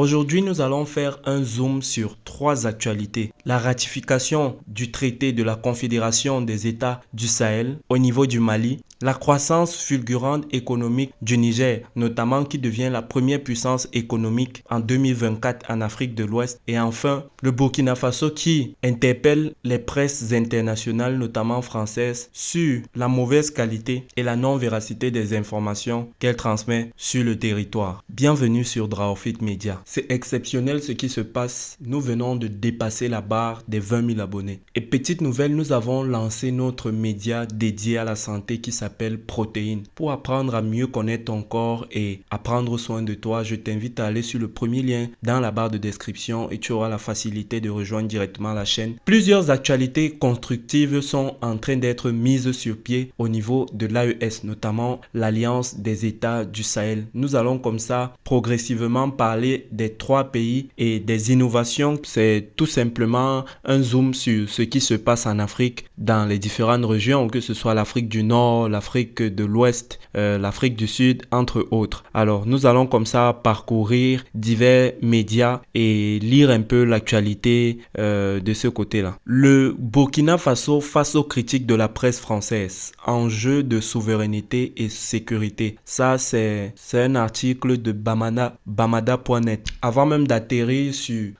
Aujourd'hui, nous allons faire un zoom sur trois actualités. La ratification du traité de la Confédération des États du Sahel au niveau du Mali, la croissance fulgurante économique du Niger, notamment qui devient la première puissance économique en 2024 en Afrique de l'Ouest, et enfin le Burkina Faso qui interpelle les presses internationales, notamment françaises, sur la mauvaise qualité et la non-véracité des informations qu'elle transmet sur le territoire. Bienvenue sur Draofit Media. C'est exceptionnel ce qui se passe. Nous venons de dépasser la barre des 20 000 abonnés. Et petite nouvelle, nous avons lancé notre média dédié à la santé qui s'appelle Protéines. Pour apprendre à mieux connaître ton corps et à prendre soin de toi, je t'invite à aller sur le premier lien dans la barre de description et tu auras la facilité de rejoindre directement la chaîne. Plusieurs actualités constructives sont en train d'être mises sur pied au niveau de l'AES, notamment l'Alliance des États du Sahel. Nous allons comme ça progressivement parler des trois pays et des innovations. C'est tout simplement un zoom sur ce qui se passe en Afrique dans les différentes régions, que ce soit l'Afrique du Nord, l'Afrique de l'Ouest, l'Afrique du Sud, entre autres. Alors, nous allons comme ça parcourir divers médias et lire un peu l'actualité de ce côté-là. Le Burkina Faso face aux critiques de la presse française. Enjeu de souveraineté et sécurité. Ça, c'est un article de bamada.net. Avant même d'atterrir sur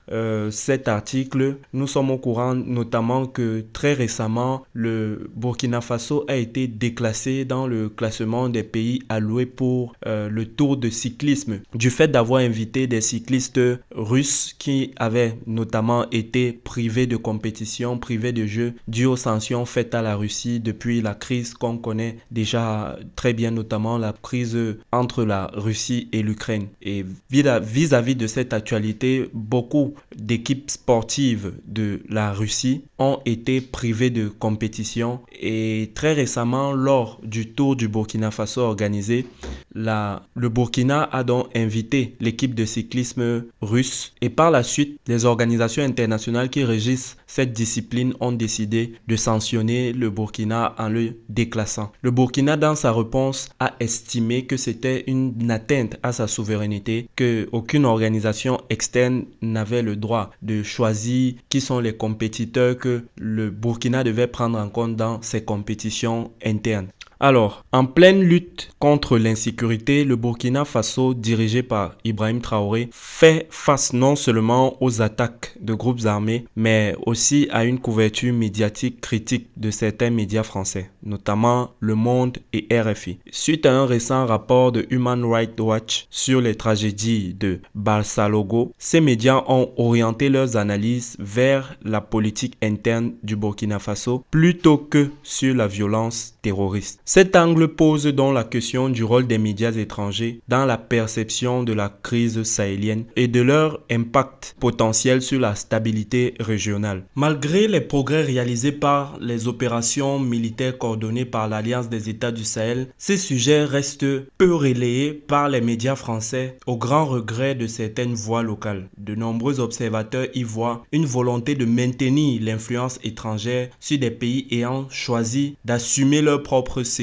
cet article, nous sommes au courant notamment que très récemment, le Burkina Faso a été déclassé dans le classement des pays alloués pour le tour de cyclisme, du fait d'avoir invité des cyclistes russes qui avaient notamment été privés de compétition, privés de jeux, dû aux sanctions faites à la Russie depuis la crise qu'on connaît déjà très bien, notamment la crise entre la Russie et l'Ukraine. Et vis-à-vis de cette actualité, beaucoup d'équipes sportives de la Russie ont été privées de compétition et très récemment, lors du Tour du Burkina Faso organisé, le Burkina a donc invité l'équipe de cyclisme russe et par la suite, les organisations internationales qui régissent cette discipline ont décidé de sanctionner le Burkina en le déclassant. Le Burkina, dans sa réponse, a estimé que c'était une atteinte à sa souveraineté, qu'aucune organisation externe n'avait le droit de choisir qui sont les compétiteurs que le Burkina devait prendre en compte dans ses compétitions internes. Alors, en pleine lutte contre l'insécurité, le Burkina Faso, dirigé par Ibrahim Traoré, fait face non seulement aux attaques de groupes armés, mais aussi à une couverture médiatique critique de certains médias français, notamment Le Monde et RFI. Suite à un récent rapport de Human Rights Watch sur les tragédies de Barça-Logo, ces médias ont orienté leurs analyses vers la politique interne du Burkina Faso plutôt que sur la violence terroriste. Cet angle pose donc la question du rôle des médias étrangers dans la perception de la crise sahélienne et de leur impact potentiel sur la stabilité régionale. Malgré les progrès réalisés par les opérations militaires coordonnées par l'Alliance des États du Sahel, ces sujets restent peu relayés par les médias français au grand regret de certaines voix locales. De nombreux observateurs y voient une volonté de maintenir l'influence étrangère sur des pays ayant choisi d'assumer leur propre sécurité.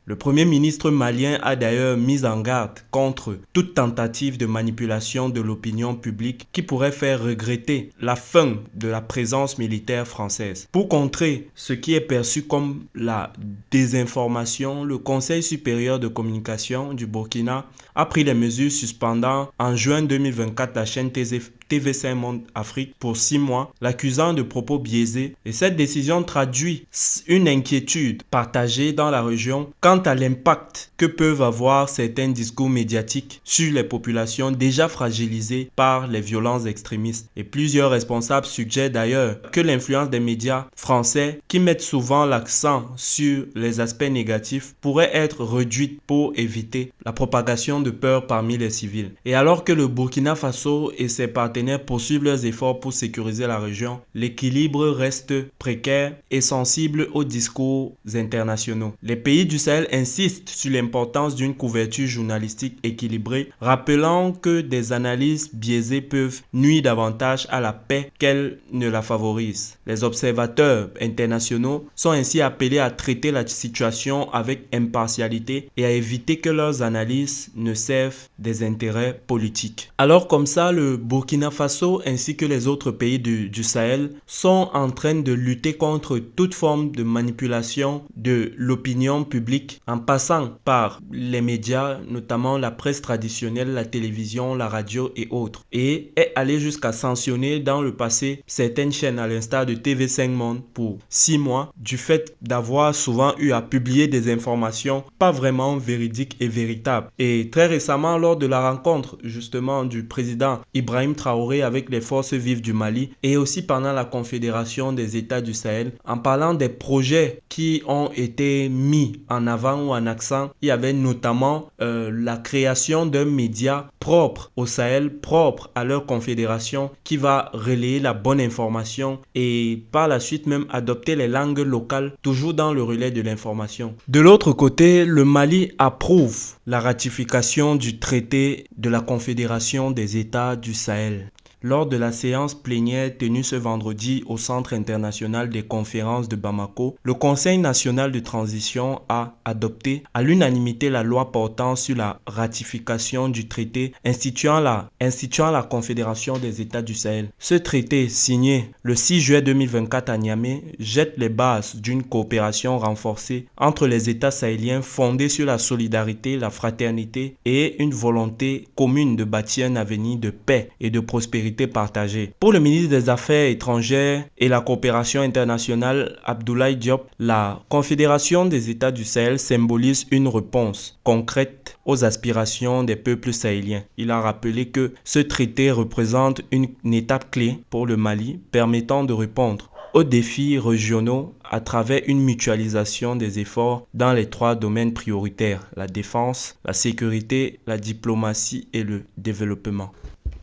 Le Premier ministre malien a d'ailleurs mis en garde contre toute tentative de manipulation de l'opinion publique qui pourrait faire regretter la fin de la présence militaire française. Pour contrer ce qui est perçu comme la désinformation, le Conseil supérieur de communication du Burkina a pris des mesures suspendant en juin 2024 la chaîne TV5 Monde Afrique pour 6 mois, l'accusant de propos biaisés, et cette décision traduit une inquiétude partagée dans la région quant à l'impact que peuvent avoir certains discours médiatiques sur les populations déjà fragilisées par les violences extrémistes. Et plusieurs responsables suggèrent d'ailleurs que l'influence des médias français, qui mettent souvent l'accent sur les aspects négatifs, pourrait être réduite pour éviter la propagation de peur parmi les civils. Et alors que le Burkina Faso et ses partenaires partenaires poursuivent leurs efforts pour sécuriser la région, l'équilibre reste précaire et sensible aux discours internationaux. Les pays du Sahel insistent sur l'importance d'une couverture journalistique équilibrée, rappelant que des analyses biaisées peuvent nuire davantage à la paix qu'elles ne la favorisent. Les observateurs internationaux sont ainsi appelés à traiter la situation avec impartialité et à éviter que leurs analyses ne servent des intérêts politiques. Alors comme ça, le Burkina Faso ainsi que les autres pays du Sahel sont en train de lutter contre toute forme de manipulation de l'opinion publique en passant par les médias, notamment la presse traditionnelle, la télévision, la radio et autres, et est allé jusqu'à sanctionner dans le passé certaines chaînes à l'instar de TV5 Monde pour 6 mois du fait d'avoir souvent eu à publier des informations pas vraiment véridiques et véritables. Et très récemment, lors de la rencontre justement du président Ibrahim Traoré avec les forces vives du Mali et aussi pendant la Confédération des États du Sahel, en parlant des projets qui ont été mis en avant ou en accent, il y avait notamment la création d'un média propre au Sahel, propre à leur confédération, qui va relayer la bonne information et par la suite même adopter les langues locales, toujours dans le relais de l'information. De l'autre côté, le Mali approuve la ratification du traité de la Confédération des États du Sahel. Lors de la séance plénière tenue ce vendredi au Centre international des conférences de Bamako, le Conseil national de transition a adopté à l'unanimité la loi portant sur la ratification du traité instituant la Confédération des États du Sahel. Ce traité, signé le 6 juillet 2024 à Niamey, jette les bases d'une coopération renforcée entre les États sahéliens fondée sur la solidarité, la fraternité et une volonté commune de bâtir un avenir de paix et de prospérité partagée. Pour le ministre des Affaires étrangères et la coopération internationale, Abdoulaye Diop, la Confédération des États du Sahel symbolise une réponse concrète aux aspirations des peuples sahéliens. Il a rappelé que ce traité représente une étape clé pour le Mali, permettant de répondre aux défis régionaux à travers une mutualisation des efforts dans les 3 domaines prioritaires, la défense, la sécurité, la diplomatie et le développement.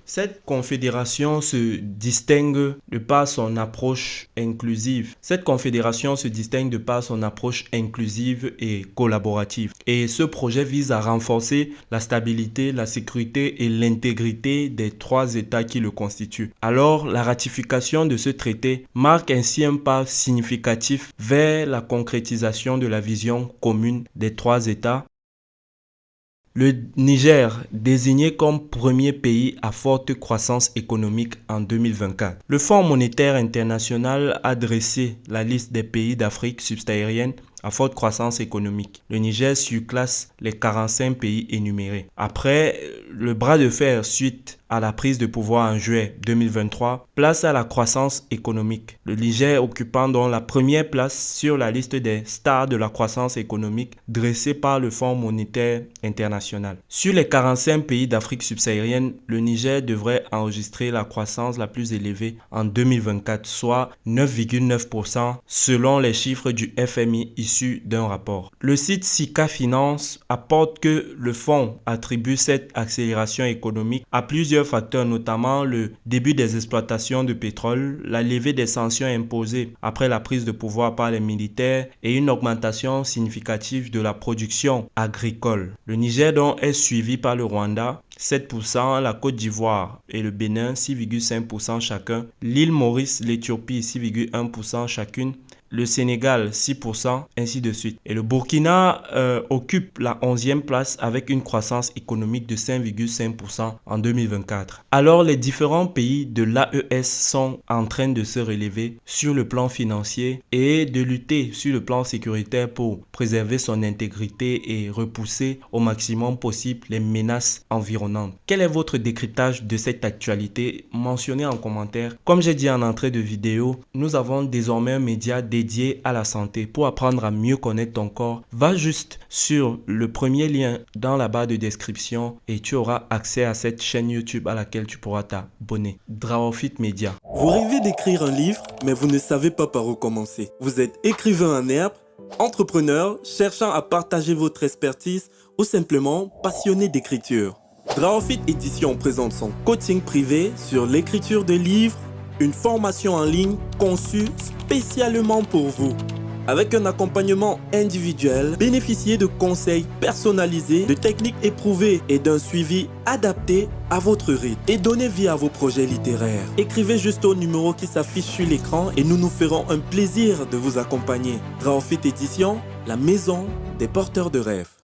Cette confédération se distingue de par son approche inclusive. Et collaborative. Et ce projet vise à renforcer la stabilité, la sécurité et l'intégrité des 3 États qui le constituent. Alors, la ratification de ce traité marque ainsi un pas significatif vers la concrétisation de la vision commune des 3 États. Le Niger, désigné comme premier pays à forte croissance économique en 2024. Le Fonds monétaire international a dressé la liste des pays d'Afrique subsaharienne à forte croissance économique. Le Niger surclasse les 45 pays énumérés. Après le bras de fer suite à la prise de pouvoir en juillet 2023, place à la croissance économique. Le Niger occupant donc la première place sur la liste des stars de la croissance économique dressée par le Fonds monétaire international. Sur les 45 pays d'Afrique subsaharienne, le Niger devrait enregistrer la croissance la plus élevée en 2024, soit 9,9% selon les chiffres du FMI issus d'un rapport. Le site Sika Finance apporte que le fonds attribue cette accélération économique à plusieurs facteurs, notamment le début des exploitations de pétrole, la levée des sanctions imposées après la prise de pouvoir par les militaires et une augmentation significative de la production agricole. Le Niger donc est suivi par le Rwanda, 7%, la Côte d'Ivoire et le Bénin, 6,5% chacun, l'île Maurice, l'Éthiopie, 6,1% chacune, le Sénégal 6%, ainsi de suite. Et le Burkina occupe la 11e place avec une croissance économique de 5,5% en 2024. Alors les différents pays de l'AES sont en train de se relever sur le plan financier et de lutter sur le plan sécuritaire pour préserver son intégrité et repousser au maximum possible les menaces environnantes. Quel est votre décryptage de cette actualité? Mentionnez en commentaire. Comme j'ai dit en entrée de vidéo, nous avons désormais un média dédié à la santé. Pour apprendre à mieux connaître ton corps, va juste sur le premier lien dans la barre de description et tu auras accès à cette chaîne YouTube à laquelle tu pourras t'abonner. Drawfit Media. Vous rêvez d'écrire un livre, mais vous ne savez pas par où commencer. Vous êtes écrivain en herbe, entrepreneur, cherchant à partager votre expertise ou simplement passionné d'écriture. Draofit Édition présente son coaching privé sur l'écriture de livres, une formation en ligne conçue spécialement pour vous. Avec un accompagnement individuel, bénéficiez de conseils personnalisés, de techniques éprouvées et d'un suivi adapté à votre rythme. Et donnez vie à vos projets littéraires. Écrivez juste au numéro qui s'affiche sur l'écran et nous nous ferons un plaisir de vous accompagner. Draofit Édition, la maison des porteurs de rêves.